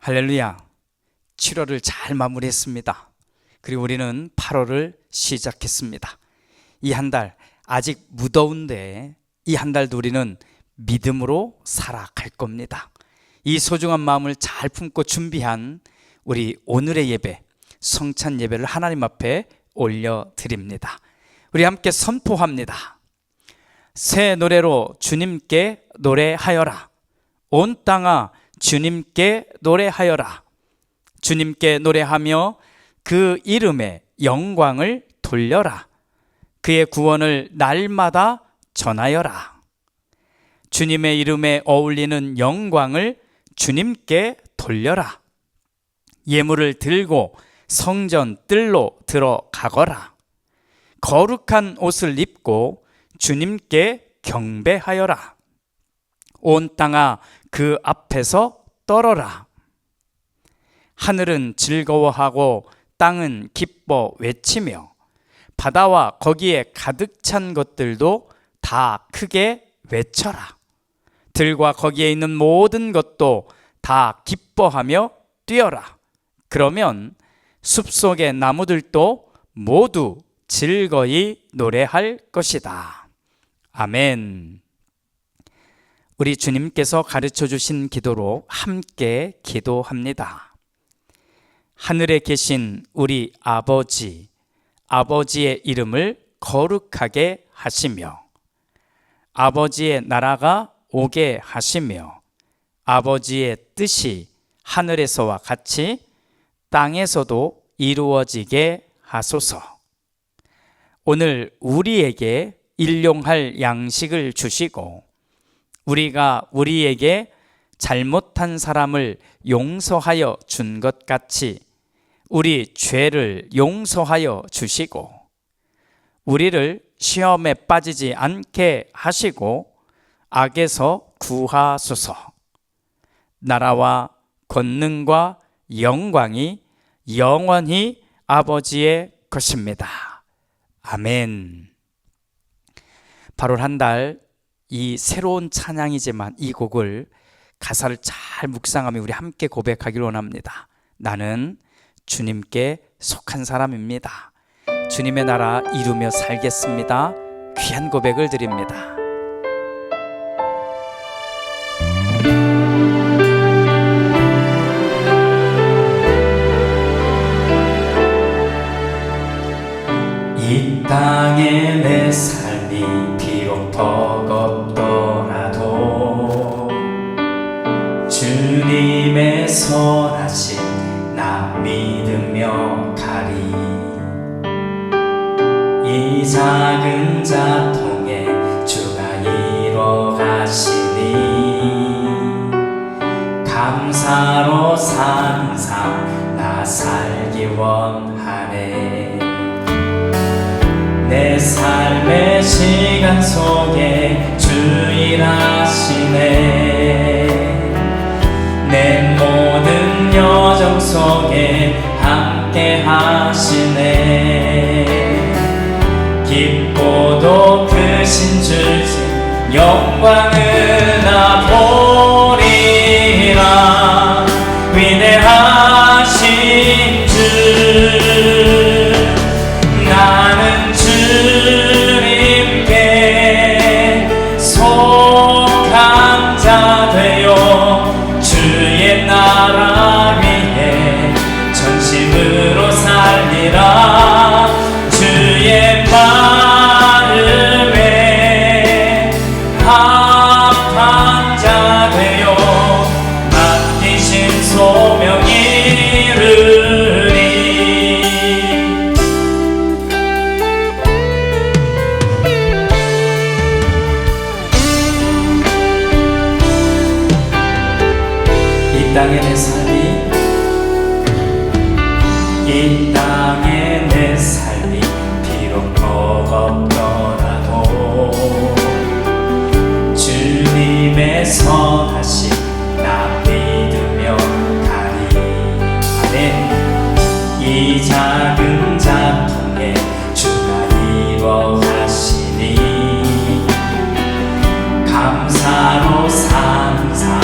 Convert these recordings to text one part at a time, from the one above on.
할렐루야. 7월을 잘 마무리했습니다. 그리고 우리는 8월을 시작했습니다. 이 한 달 아직 무더운데 이 한 달도 우리는 믿음으로 살아갈 겁니다. 이 소중한 마음을 잘 품고 준비한 우리 오늘의 예배, 성찬 예배를 하나님 앞에 올려드립니다. 우리 함께 선포합니다. 새 노래로 주님께 노래하여라. 온 땅아 주님께 노래하여라. 주님께 노래하며 그 이름의 영광을 돌려라. 그의 구원을 날마다 전하여라. 주님의 이름에 어울리는 영광을 주님께 돌려라. 예물을 들고 성전 뜰로 들어가거라. 거룩한 옷을 입고 주님께 경배하여라. 온 땅아 그 앞에서 떨어라. 하늘은 즐거워하고 땅은 기뻐 외치며 바다와 거기에 가득 찬 것들도 다 크게 외쳐라. 들과 거기에 있는 모든 것도 다 기뻐하며 뛰어라. 그러면 숲속의 나무들도 모두 즐거이 노래할 것이다. 아멘. 우리 주님께서 가르쳐 주신 기도로 함께 기도합니다. 하늘에 계신 우리 아버지, 아버지의 이름을 거룩하게 하시며 아버지의 나라가 오게 하시며 아버지의 뜻이 하늘에서와 같이 땅에서도 이루어지게 하소서. 오늘 우리에게 일용할 양식을 주시고 우리가 우리에게 잘못한 사람을 용서하여 준 것 같이 우리 죄를 용서하여 주시고 우리를 시험에 빠지지 않게 하시고 악에서 구하소서. 나라와 권능과 영광이 영원히 아버지의 것입니다. 아멘. 8월 한 달 이 새로운 찬양이지만 이 곡을 가사를 잘 묵상하며 우리 함께 고백하기를 원합니다. 나는 주님께 속한 사람입니다. 주님의 나라 이루며 살겠습니다. 귀한 고백을 드립니다. 이 땅에 내 삶이 비록 버겁더라도 주님의 선하심 나 믿으며 가리. 이 작은 자통에 주가 이뤄 가시니 감사로 사는 삶 나 살기 원하네. 내 삶의 시간 속에 주 일하시네. 내 모든 여정 속에 함께 하시네. 깊고도 크신 주님 영광을 나 보리라. 위대하신 주 나는 주님께 속한 자 되어 주의 나라 위해 전심으로 살리라. 주의 마음에 합한 자 되어 맡기신 소명 이루리. 이 땅의 내 삶이 이 땅의 내 삶이 비록 버겁더라도 주님의 선하심 나 믿으며 가리. 아멘. 이 작은 자통에 주가 이뤄 가시니 감사로 사는 삶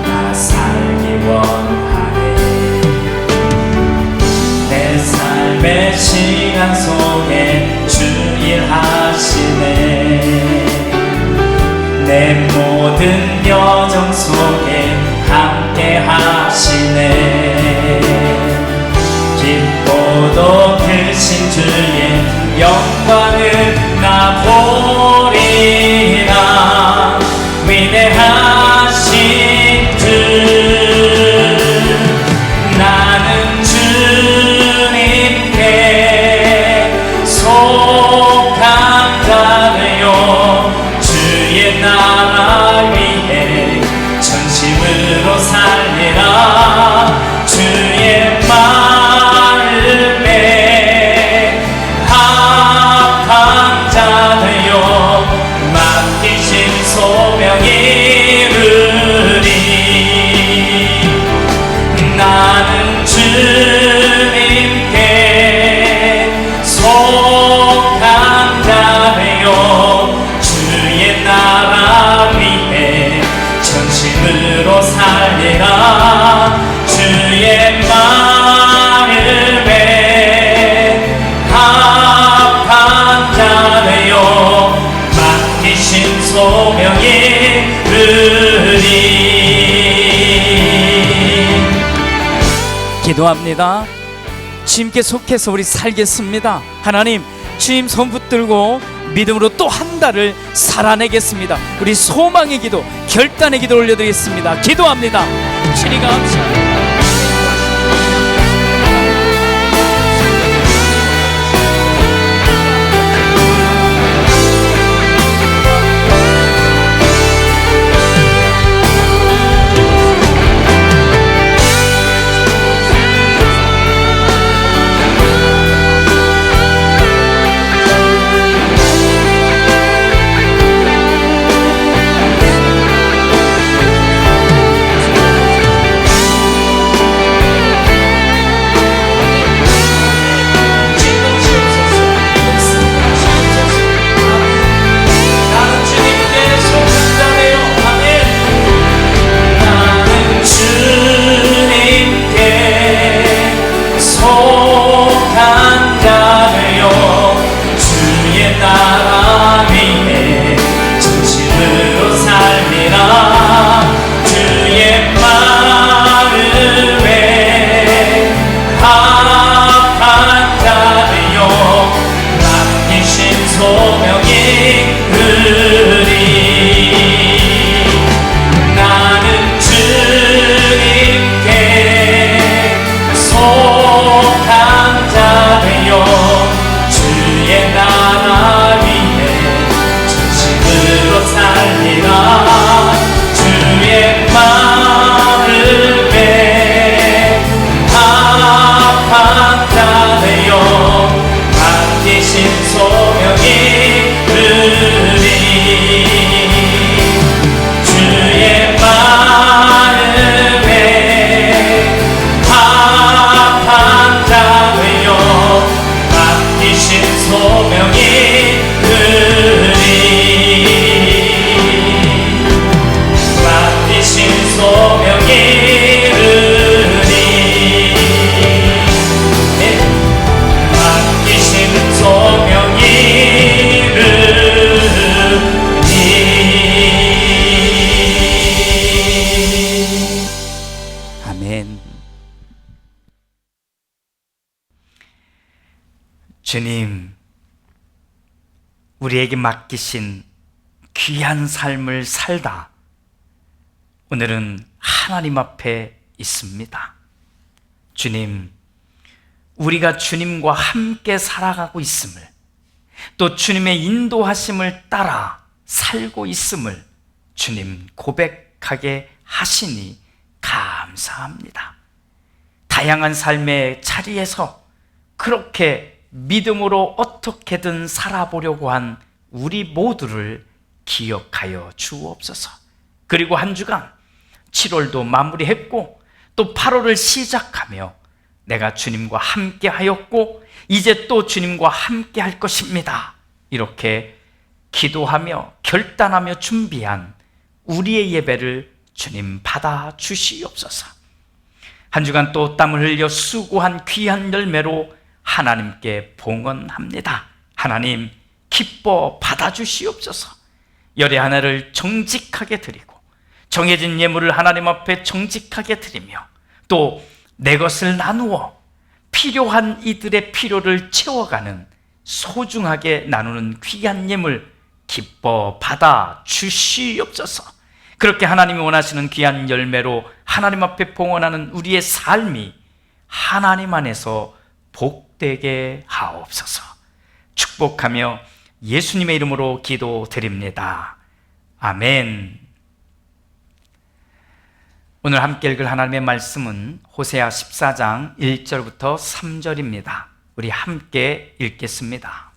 나 살기 원하네. 내 모든 여정 속에 함께 하시네. 깊고도 크신 주의 영광을 나 보리라. 위대하신 주, 나는 주님께 속한 자되요 주의 나라 위해 전심으로 살리라. 주의 마음에 합한 자되요 맡기신 소명이 이루리. 나는 주님께 속한 자되요 주의 나라 위해 전심으로 살리라. 주의 마음에 합한 자되요 맡기신 소명이 이루리. 기도합니다. 주님께 속해서 우리 살겠습니다. 하나님, 주님 손 붙들고 믿음으로 또 한 달을 살아내겠습니다. 우리 소망의 기도, 결단의 기도 올려드리겠습니다. 기도합니다. 주님 감사합니다. 주님, 우리에게 맡기신 귀한 삶을 살다 오늘은 하나님 앞에 있습니다. 주님, 우리가 주님과 함께 살아가고 있음을, 또 주님의 인도하심을 따라 살고 있음을 주님 고백하게 하시니 감사합니다. 다양한 삶의 자리에서 그렇게 믿음으로 어떻게든 살아보려고 한 우리 모두를 기억하여 주옵소서. 그리고 한 주간 7월도 마무리했고 또 8월을 시작하며 내가 주님과 함께 하였고 이제 또 주님과 함께 할 것입니다. 이렇게 기도하며 결단하며 준비한 우리의 예배를 주님 받아 주시옵소서. 한 주간 또 땀을 흘려 수고한 귀한 열매로 하나님께 봉헌합니다. 하나님 기뻐 받아 주시옵소서. 열의 하나를 정직하게 드리고 정해진 예물을 하나님 앞에 정직하게 드리며 또 내 것을 나누어 필요한 이들의 필요를 채워가는 소중하게 나누는 귀한 예물 기뻐 받아 주시옵소서. 그렇게 하나님이 원하시는 귀한 열매로 하나님 앞에 봉헌하는 우리의 삶이 하나님 안에서 복되게 하옵소서. 축복하며 예수님의 이름으로 기도드립니다. 아멘. 오늘 함께 읽을 하나님의 말씀은 호세아 14장 1절부터 3절입니다. 우리 함께 읽겠습니다.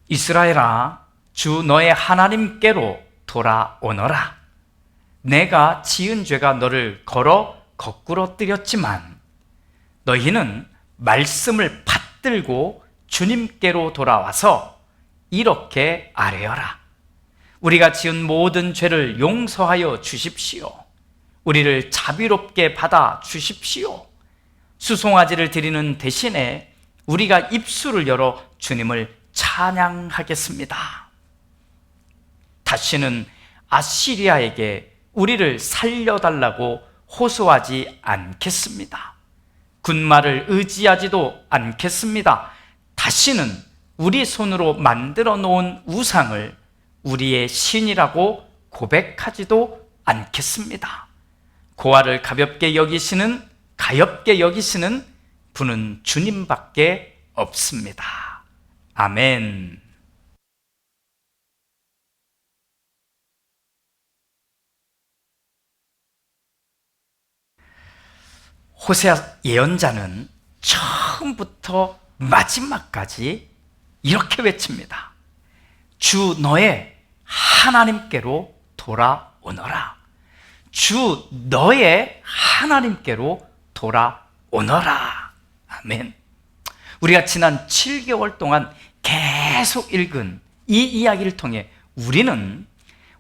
이스라엘아, 주 너의 하나님께로 돌아오너라. 내가 지은 죄가 너를 걸어 거꾸로 뜨렸지만 너희는 말씀을 받들고 주님께로 돌아와서 이렇게 아뢰어라. 우리가 지은 모든 죄를 용서하여 주십시오. 우리를 자비롭게 받아 주십시오. 수송아지를 드리는 대신에 우리가 입술을 열어 주님을 찬양하겠습니다. 다시는 아시리아에게 우리를 살려달라고 호소하지 않겠습니다. 군마를 의지하지도 않겠습니다. 다시는 우리 손으로 만들어 놓은 우상을 우리의 신이라고 고백하지도 않겠습니다. 고아를 가볍게 여기시는 분은 주님밖에 없습니다. 아멘. 호세아 예언자는 처음부터 마지막까지 이렇게 외칩니다. 주 너의 하나님께로 돌아오너라. 주 너의 하나님께로 돌아오너라. 아멘. 우리가 지난 7개월 동안 계속 읽은 이 이야기를 통해 우리는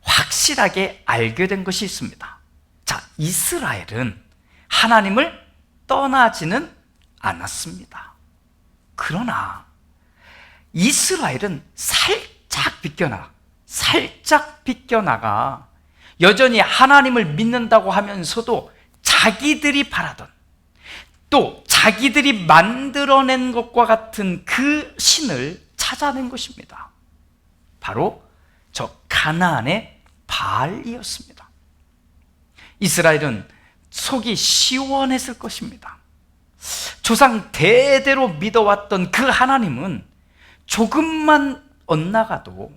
확실하게 알게 된 것이 있습니다. 자, 이스라엘은 하나님을 떠나지는 않았습니다. 그러나 이스라엘은 살짝 비껴나가 여전히 하나님을 믿는다고 하면서도 자기들이 바라던 또 자기들이 만들어낸 것과 같은 그 신을 찾아낸 것입니다. 바로 저 가나안의 바알이었습니다. 이스라엘은 속이 시원했을 것입니다. 조상 대대로 믿어왔던 그 하나님은 조금만 엇나가도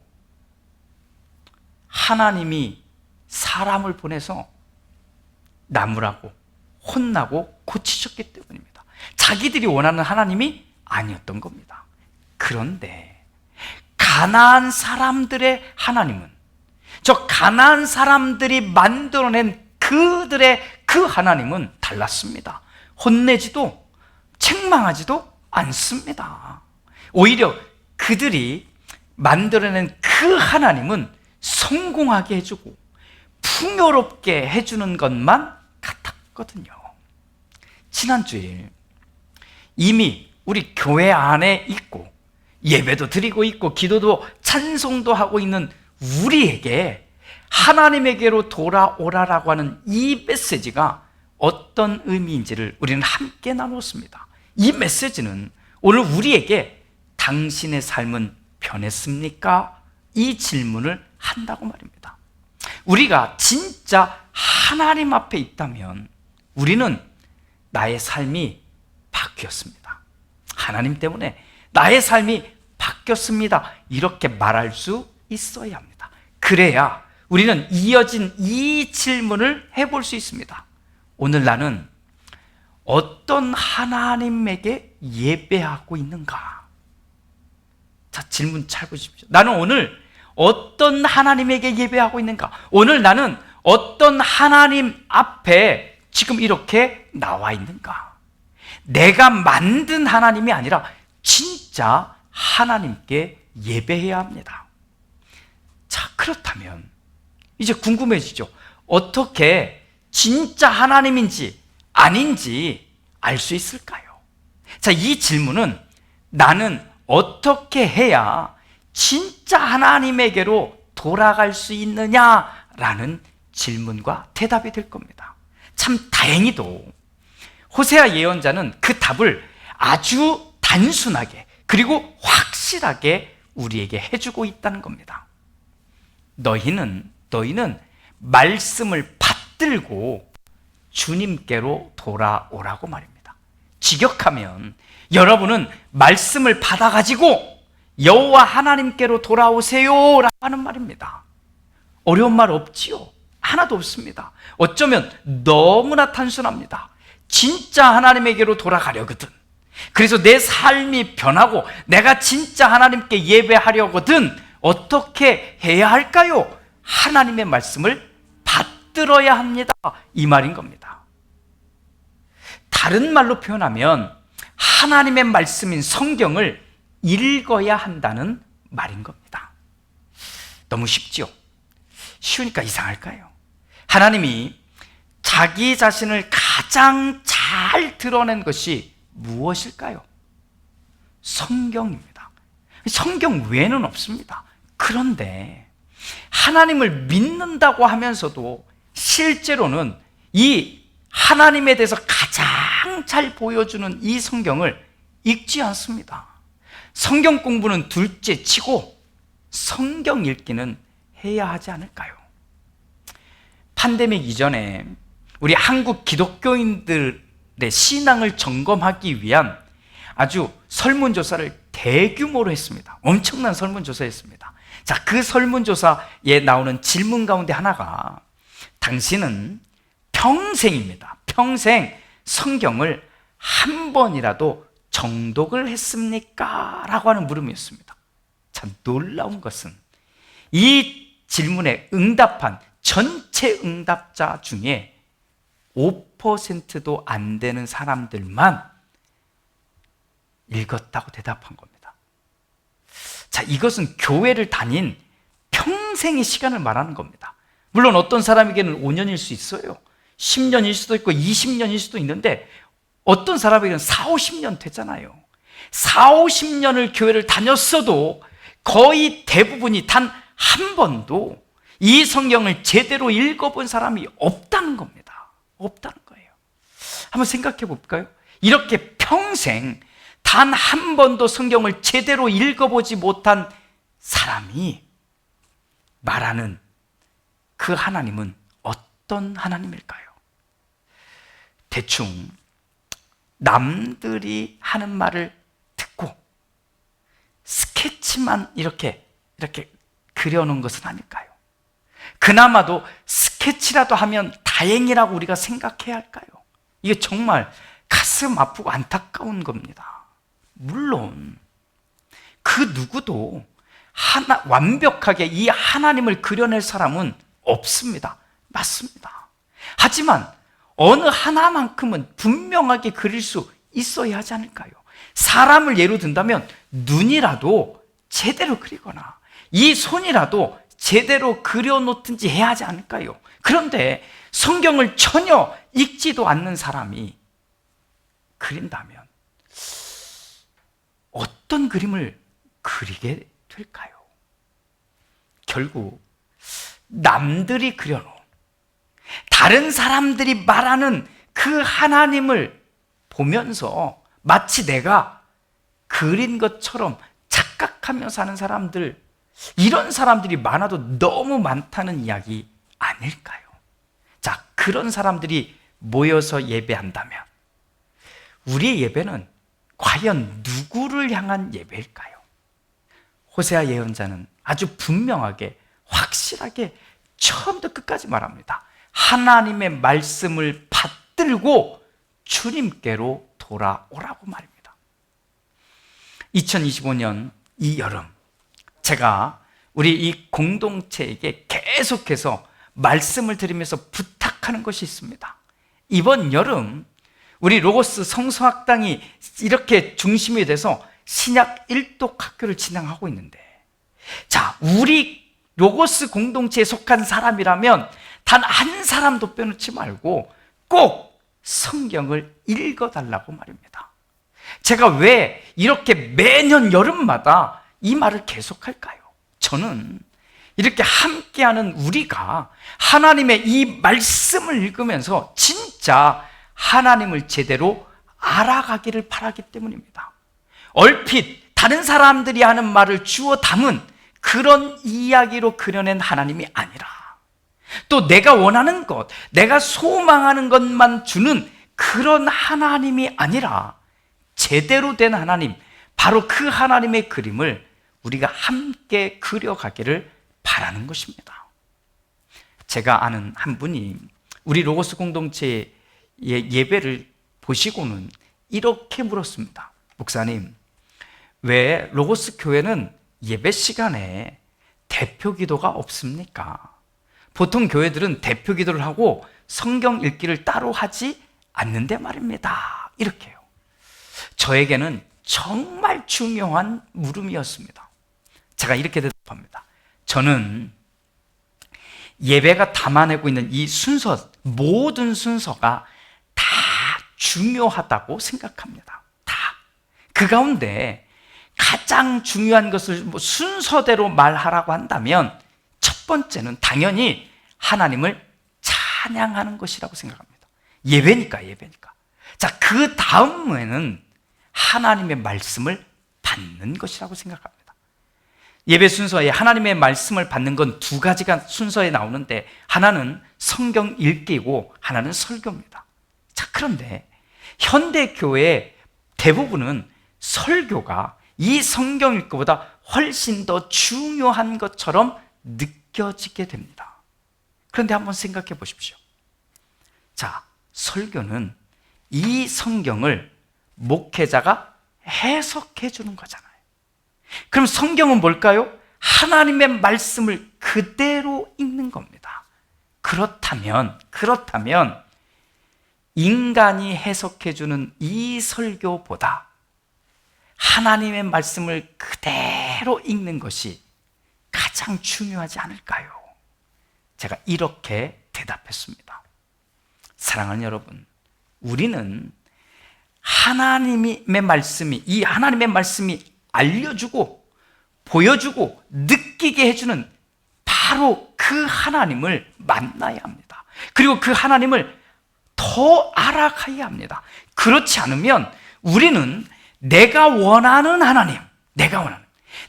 하나님이 사람을 보내서 나무라고 혼나고 고치셨기 때문입니다. 자기들이 원하는 하나님이 아니었던 겁니다. 그런데 가나안 사람들의 하나님은 저 가나안 사람들이 만들어낸 그들의 그 하나님은 달랐습니다. 혼내지도 책망하지도 않습니다. 오히려 그들이 만들어낸 그 하나님은 성공하게 해주고 풍요롭게 해주는 것만 같았거든요. 지난주에 이미 우리 교회 안에 있고 예배도 드리고 있고 기도도 찬송도 하고 있는 우리에게 하나님에게로 돌아오라라고 하는 이 메시지가 어떤 의미인지를 우리는 함께 나눴습니다. 이 메시지는 오늘 우리에게 당신의 삶은 변했습니까? 이 질문을 한다고 말입니다. 우리가 진짜 하나님 앞에 있다면 우리는 나의 삶이 바뀌었습니다. 하나님 때문에 나의 삶이 바뀌었습니다. 이렇게 말할 수 있어야 합니다. 그래야 우리는 이어진 이 질문을 해볼 수 있습니다. 오늘 나는 어떤 하나님에게 예배하고 있는가? 자, 질문 잘 보십시오. 나는 오늘 어떤 하나님에게 예배하고 있는가? 오늘 나는 어떤 하나님 앞에 지금 이렇게 나와 있는가? 내가 만든 하나님이 아니라 진짜 하나님께 예배해야 합니다. 자, 그렇다면 이제 궁금해지죠. 어떻게 진짜 하나님인지 아닌지 알 수 있을까요? 자, 이 질문은 나는 어떻게 해야 진짜 하나님에게로 돌아갈 수 있느냐라는 질문과 대답이 될 겁니다. 참 다행히도 호세아 예언자는 그 답을 아주 단순하게 그리고 확실하게 우리에게 해주고 있다는 겁니다. 너희는 말씀을 받들고 주님께로 돌아오라고 말입니다. 직역하면 여러분은 말씀을 받아가지고 여호와 하나님께로 돌아오세요라고 하는 말입니다. 어려운 말 없지요? 하나도 없습니다. 어쩌면 너무나 단순합니다. 진짜 하나님에게로 돌아가려거든, 그래서 내 삶이 변하고 내가 진짜 하나님께 예배하려거든 어떻게 해야 할까요? 하나님의 말씀을 받들어야 합니다, 이 말인 겁니다. 다른 말로 표현하면 하나님의 말씀인 성경을 읽어야 한다는 말인 겁니다. 너무 쉽지요? 쉬우니까 이상할까요? 하나님이 자기 자신을 가장 잘 드러낸 것이 무엇일까요? 성경입니다. 성경 외에는 없습니다. 그런데 하나님을 믿는다고 하면서도 실제로는 이 하나님에 대해서 가장 잘 보여주는 이 성경을 읽지 않습니다. 성경 공부는 둘째 치고 성경 읽기는 해야 하지 않을까요? 팬데믹 이전에 우리 한국 기독교인들의 신앙을 점검하기 위한 아주 설문조사를 대규모로 했습니다. 엄청난 설문조사였습니다. 자, 그 설문조사에 나오는 질문 가운데 하나가 당신은 평생입니다. 평생 성경을 한 번이라도 정독을 했습니까? 라고 하는 물음이었습니다. 참 놀라운 것은 이 질문에 응답한 전체 응답자 중에 5%도 안 되는 사람들만 읽었다고 대답한 겁니다. 자, 이것은 교회를 다닌 평생의 시간을 말하는 겁니다. 물론 어떤 사람에게는 5년일 수 있어요. 10년일 수도 있고 20년일 수도 있는데 어떤 사람에게는 4, 50년 되잖아요. 4, 50년을 교회를 다녔어도 거의 대부분이 단 한 번도 이 성경을 제대로 읽어본 사람이 없다는 겁니다. 없다는 거예요. 한번 생각해 볼까요? 이렇게 평생 단 한 번도 성경을 제대로 읽어보지 못한 사람이 말하는 그 하나님은 어떤 하나님일까요? 대충 남들이 하는 말을 듣고 스케치만 이렇게 그려놓은 것은 아닐까요? 그나마도 스케치라도 하면 다행이라고 우리가 생각해야 할까요? 이게 정말 가슴 아프고 안타까운 겁니다. 물론 그 누구도 완벽하게 이 하나님을 그려낼 사람은 없습니다. 맞습니다. 하지만 어느 하나만큼은 분명하게 그릴 수 있어야 하지 않을까요? 사람을 예로 든다면 눈이라도 제대로 그리거나 이 손이라도 제대로 그려놓든지 해야 하지 않을까요? 그런데 성경을 전혀 읽지도 않는 사람이 그린다면 어떤 그림을 그리게 될까요? 결국 남들이 그려놓은 다른 사람들이 말하는 그 하나님을 보면서 마치 내가 그린 것처럼 착각하며 사는 사람들, 이런 사람들이 많아도 너무 많다는 이야기 아닐까요? 자, 그런 사람들이 모여서 예배한다면 우리의 예배는 과연 누구를 향한 예배일까요? 호세아 예언자는 아주 분명하게 확실하게 처음부터 끝까지 말합니다. 하나님의 말씀을 받들고 주님께로 돌아오라고 말입니다. 2025년 이 여름 제가 우리 이 공동체에게 계속해서 말씀을 드리면서 부탁하는 것이 있습니다. 이번 여름 우리 로고스 성서학당이 이렇게 중심이 돼서 신약 1독 학교를 진행하고 있는데, 자, 우리 로고스 공동체에 속한 사람이라면 단 한 사람도 빼놓지 말고 꼭 성경을 읽어달라고 말입니다. 제가 왜 이렇게 매년 여름마다 이 말을 계속할까요? 저는 이렇게 함께하는 우리가 하나님의 이 말씀을 읽으면서 진짜 하나님을 제대로 알아가기를 바라기 때문입니다. 얼핏 다른 사람들이 하는 말을 주워 담은 그런 이야기로 그려낸 하나님이 아니라, 또 내가 원하는 것, 내가 소망하는 것만 주는 그런 하나님이 아니라 제대로 된 하나님, 바로 그 하나님의 그림을 우리가 함께 그려가기를 바라는 것입니다. 제가 아는 한 분이 우리 로고스 공동체의 예배를 보시고는 이렇게 물었습니다. 목사님, 왜 로고스 교회는 예배 시간에 대표 기도가 없습니까? 보통 교회들은 대표 기도를 하고 성경 읽기를 따로 하지 않는데 말입니다. 이렇게요. 저에게는 정말 중요한 물음이었습니다. 제가 이렇게 대답합니다. 저는 예배가 담아내고 있는 이 순서, 모든 순서가 다 중요하다고 생각합니다. 다. 그 가운데 가장 중요한 것을 순서대로 말하라고 한다면 첫 번째는 당연히 하나님을 찬양하는 것이라고 생각합니다. 예배니까. 자, 그 다음에는 하나님의 말씀을 받는 것이라고 생각합니다. 예배 순서에 하나님의 말씀을 받는 건 두 가지가 순서에 나오는데, 하나는 성경 읽기고 하나는 설교입니다. 자, 그런데 현대 교회 대부분은 설교가 이 성경 읽기보다 훨씬 더 중요한 것처럼 느껴지게 됩니다. 그런데 한번 생각해 보십시오. 자, 설교는 이 성경을 목회자가 해석해 주는 거잖아요. 그럼 성경은 뭘까요? 하나님의 말씀을 그대로 읽는 겁니다. 그렇다면 인간이 해석해 주는 이 설교보다 하나님의 말씀을 그대로 읽는 것이 가장 중요하지 않을까요? 제가 이렇게 대답했습니다. 사랑하는 여러분, 우리는 하나님의 말씀이, 이 하나님의 말씀이 알려주고 보여주고 느끼게 해주는 바로 그 하나님을 만나야 합니다. 그리고 그 하나님을 더 알아가야 합니다. 그렇지 않으면 우리는 내가 원하는 하나님,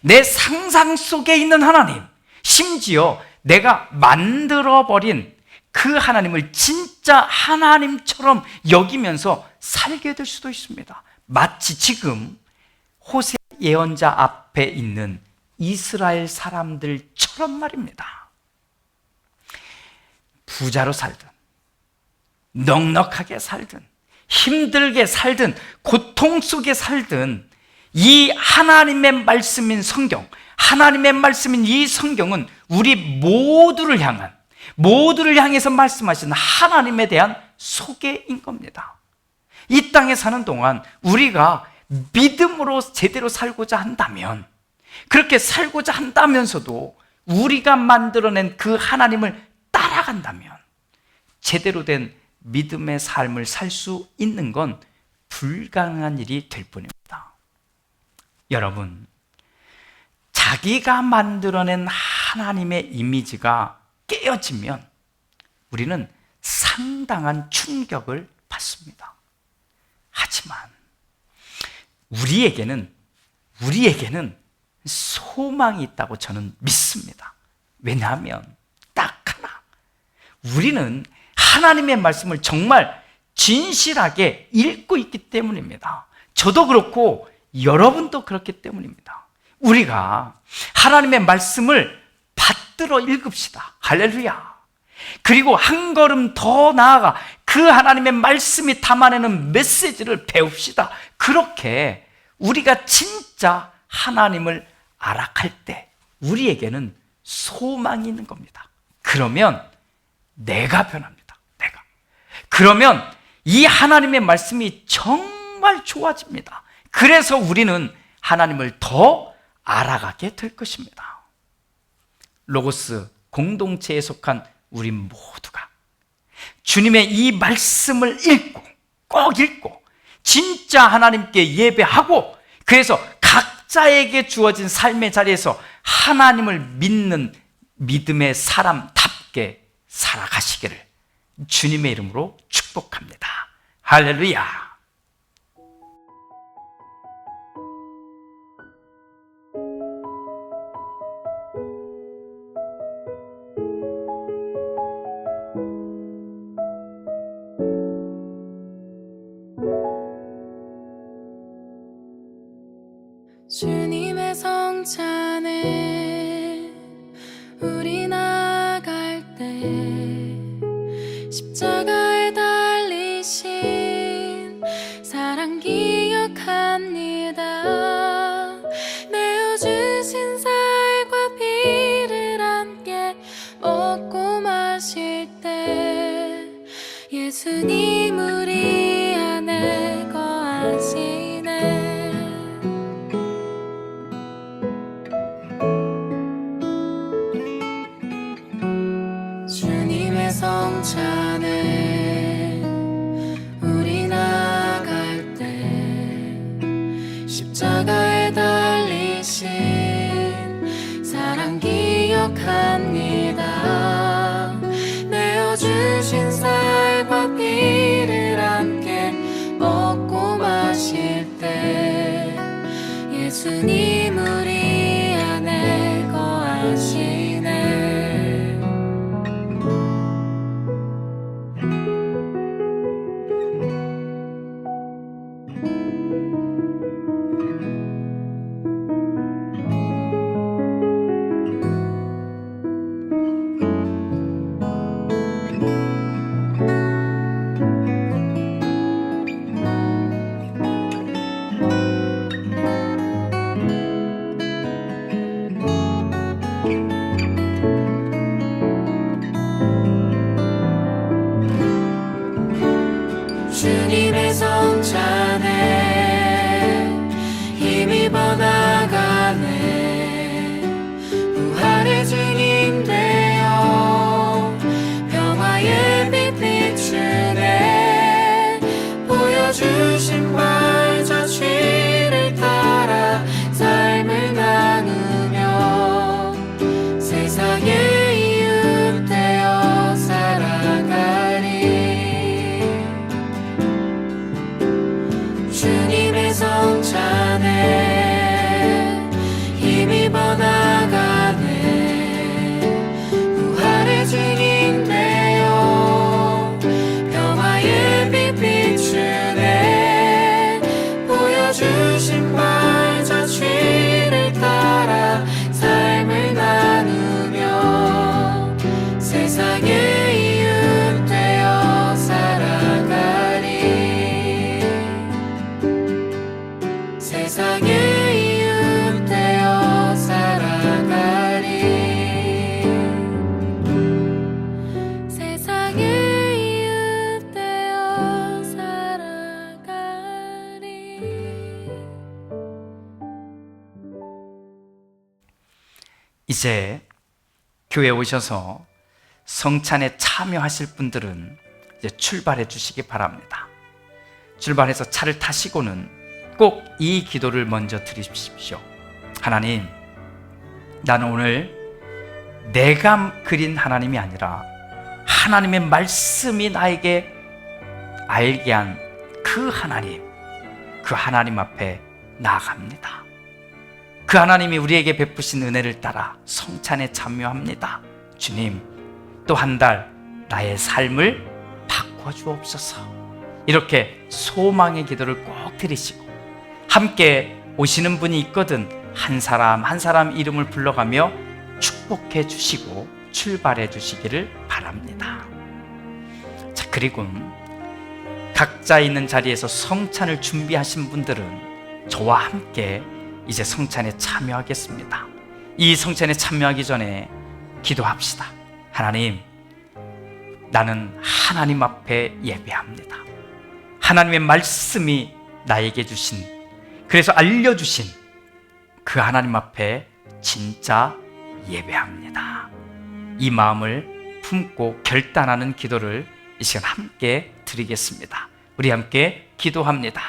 내 상상 속에 있는 하나님, 심지어 내가 만들어버린 그 하나님을 진짜 하나님처럼 여기면서 살게 될 수도 있습니다. 마치 지금 호세 예언자 앞에 있는 이스라엘 사람들처럼 말입니다. 부자로 살든 넉넉하게 살든 힘들게 살든 고통 속에 살든 이 하나님의 말씀인 성경, 하나님의 말씀인 이 성경은 우리 모두를 향해서 말씀하시는 하나님에 대한 소개인 겁니다. 이 땅에 사는 동안 우리가 믿음으로 제대로 살고자 한다면, 그렇게 살고자 한다면서도 우리가 만들어낸 그 하나님을 따라간다면 제대로 된 믿음의 삶을 살 수 있는 건 불가능한 일이 될 뿐입니다. 여러분, 자기가 만들어낸 하나님의 이미지가 깨어지면 우리는 상당한 충격을 받습니다. 하지만 우리에게는 소망이 있다고 저는 믿습니다. 왜냐하면 딱 하나, 우리는 하나님의 말씀을 정말 진실하게 읽고 있기 때문입니다. 저도 그렇고 여러분도 그렇기 때문입니다. 우리가 하나님의 말씀을 받들어 읽읍시다. 할렐루야. 그리고 한 걸음 더 나아가 그 하나님의 말씀이 담아내는 메시지를 배웁시다. 그렇게 우리가 진짜 하나님을 알아갈 때 우리에게는 소망이 있는 겁니다. 그러면 내가 변합니다. 그러면 이 하나님의 말씀이 정말 좋아집니다. 그래서 우리는 하나님을 더 알아가게 될 것입니다. 로고스 공동체에 속한 우리 모두가 주님의 이 말씀을 꼭 읽고 진짜 하나님께 예배하고, 그래서 각자에게 주어진 삶의 자리에서 하나님을 믿는 믿음의 사람답게 살아가시기를 주님의 이름으로 축복합니다. 할렐루야. 주님의 성찬에 우리 나갈 때 십자가에 달리신 사랑 기억합니다. 내어주신 살과 피를 함께 먹고 마실 때 예수님 우리 안에 거하시네. 주님의 성찬에 우리 나갈 때 십자가에 달리신 사랑 기억합니다. 내어주신 살과 피를 함께 먹고 마실 때 예수님 우리 안에 거하시네. 주님의 성찬에 힘입어 나가네. 부활의 증인 되어 평화의 빛 비추네. 보여주신 발자취를 따라 삶을 나누며 세상의 이웃 되어 살아가리. 주님의 성찬에 힘입어 나가네. 부활의 증인 되어 평화의 빛 비추네. 보여주신 발자취를 따라 삶을 나누며 세상의 이웃 되어 살아가리. 세상의 이웃 되어 살아가리. 세상의 이웃 되어 살아가리. 이제 교회에 오셔서 성찬에 참여하실 분들은 이제 출발해 주시기 바랍니다. 출발해서 차를 타시고는 꼭 이 기도를 먼저 드리십시오. 하나님, 나는 오늘 내가 그린 하나님이 아니라 하나님의 말씀이 나에게 알게 한 그 하나님 앞에 나아갑니다. 그 하나님이 우리에게 베푸신 은혜를 따라 성찬에 참여합니다. 주님, 또 한 달 나의 삶을 바꿔주옵소서. 이렇게 소망의 기도를 꼭 드리시고, 함께 오시는 분이 있거든 한 사람 한 사람 이름을 불러가며 축복해 주시고 출발해 주시기를 바랍니다. 자, 그리고 각자 있는 자리에서 성찬을 준비하신 분들은 저와 함께 이제 성찬에 참여하겠습니다. 이 성찬에 참여하기 전에 기도합시다. 하나님, 나는 하나님 앞에 예배합니다. 하나님의 말씀이 나에게 주신, 그래서 알려주신 그 하나님 앞에 진짜 예배합니다. 이 마음을 품고 결단하는 기도를 이 시간 함께 드리겠습니다. 우리 함께 기도합니다.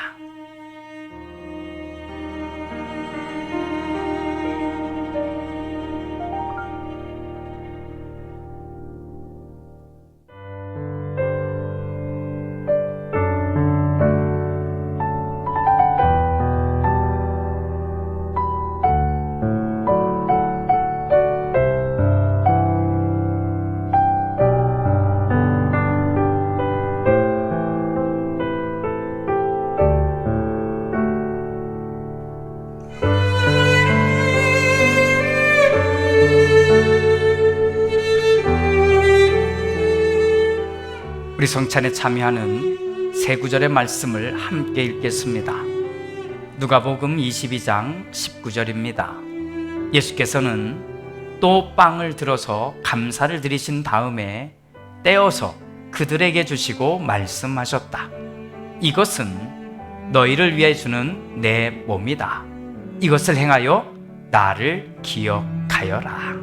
성찬에 참여하는 세 구절의 말씀을 함께 읽겠습니다. 누가복음 22장 19절입니다. 예수께서는 또 빵을 들어서 감사를 드리신 다음에 떼어서 그들에게 주시고 말씀하셨다. 이것은 너희를 위해 주는 내 몸이다. 이것을 행하여 나를 기억하여라.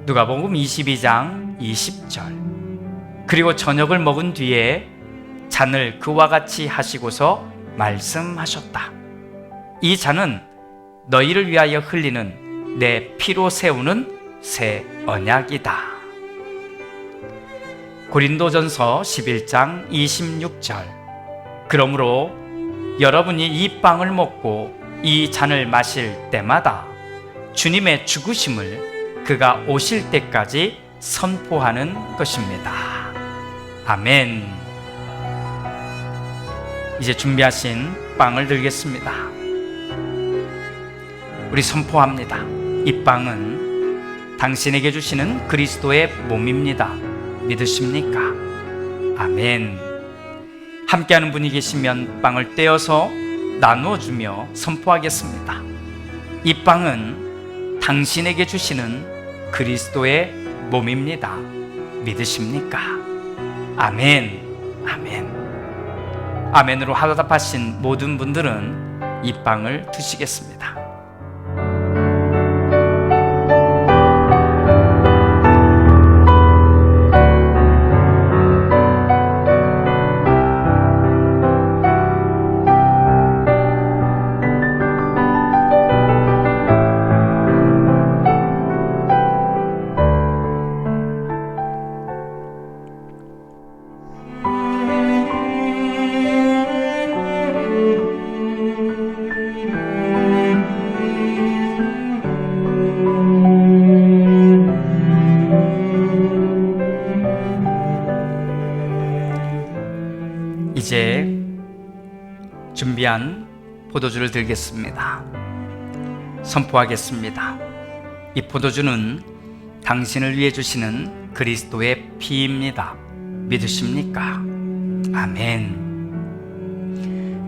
누가복음 22장 20절. 그리고 저녁을 먹은 뒤에 잔을 그와 같이 하시고서 말씀하셨다. 이 잔은 너희를 위하여 흘리는 내 피로 세우는 새 언약이다. 고린도전서 11장 26절. 그러므로 여러분이 이 빵을 먹고 이 잔을 마실 때마다 주님의 죽으심을 그가 오실 때까지 선포하는 것입니다. 아멘. 이제 준비하신 빵을 들겠습니다. 우리 선포합니다. 이 빵은 당신에게 주시는 그리스도의 몸입니다. 믿으십니까? 아멘. 함께하는 분이 계시면 빵을 떼어서 나누어 주며 선포하겠습니다. 이 빵은 당신에게 주시는 그리스도의 몸입니다. 믿으십니까? 아멘. 아멘. 아멘으로 화답하신 모든 분들은 이 빵을 드시겠습니다. 이제 준비한 포도주를 들겠습니다. 선포하겠습니다. 이 포도주는 당신을 위해 주시는 그리스도의 피입니다. 믿으십니까? 아멘.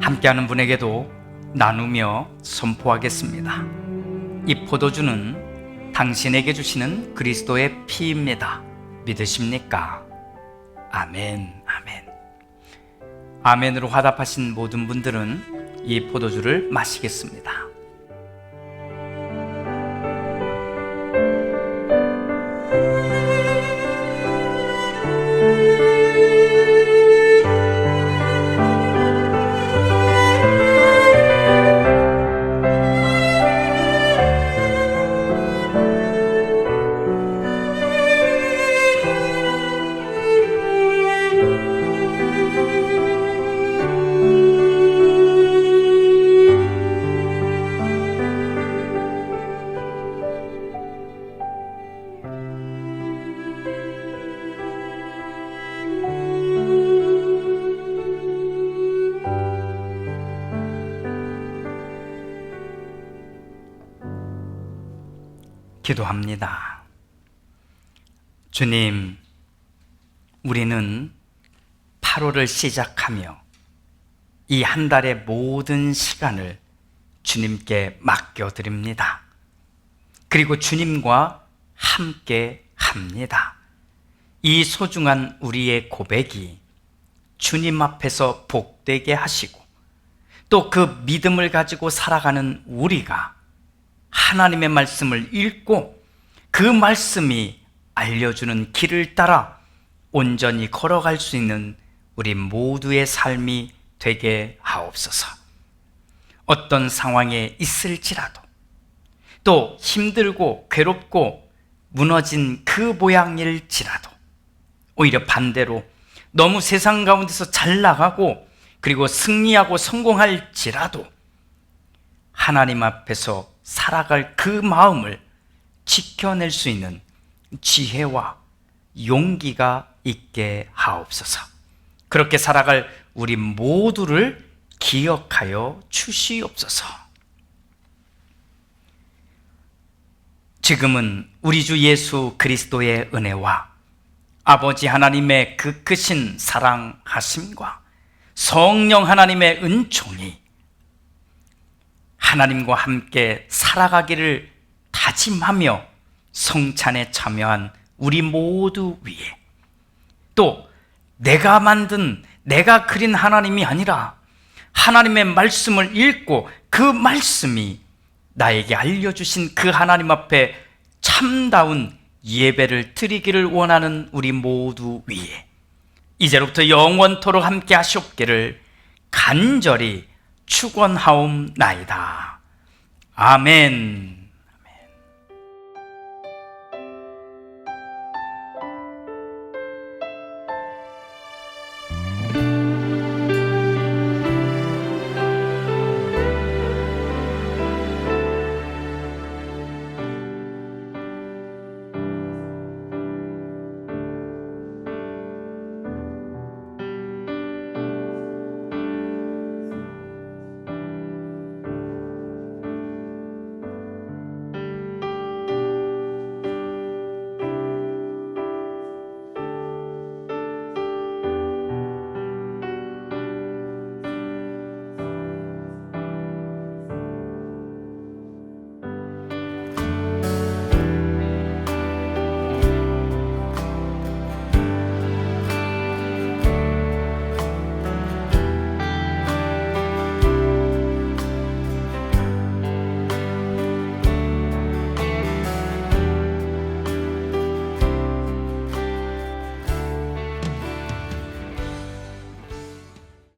함께하는 분에게도 나누며 선포하겠습니다. 이 포도주는 당신에게 주시는 그리스도의 피입니다. 믿으십니까? 아멘. 아멘. 아멘으로 화답하신 모든 분들은 이 포도주를 마시겠습니다. 기도합니다. 주님, 우리는 8월을 시작하며 이 한 달의 모든 시간을 주님께 맡겨드립니다. 그리고 주님과 함께 합니다. 이 소중한 우리의 고백이 주님 앞에서 복되게 하시고 또 그 믿음을 가지고 살아가는 우리가 하나님의 말씀을 읽고 그 말씀이 알려주는 길을 따라 온전히 걸어갈 수 있는 우리 모두의 삶이 되게 하옵소서. 어떤 상황에 있을지라도 또 힘들고 괴롭고 무너진 그 모양일지라도 오히려 반대로 너무 세상 가운데서 잘 나가고 그리고 승리하고 성공할지라도 하나님 앞에서 살아갈 그 마음을 지켜낼 수 있는 지혜와 용기가 있게 하옵소서. 그렇게 살아갈 우리 모두를 기억하여 주시옵소서. 지금은 우리 주 예수 그리스도의 은혜와 아버지 하나님의 그 크신 사랑하심과 성령 하나님의 은총이 하나님과 함께 살아가기를 다짐하며 성찬에 참여한 우리 모두 위에, 또 내가 만든, 내가 그린 하나님이 아니라 하나님의 말씀을 읽고 그 말씀이 나에게 알려주신 그 하나님 앞에 참다운 예배를 드리기를 원하는 우리 모두 위에 이제로부터 영원토록 함께 하시옵기를 간절히 축원하옵나이다. 아멘.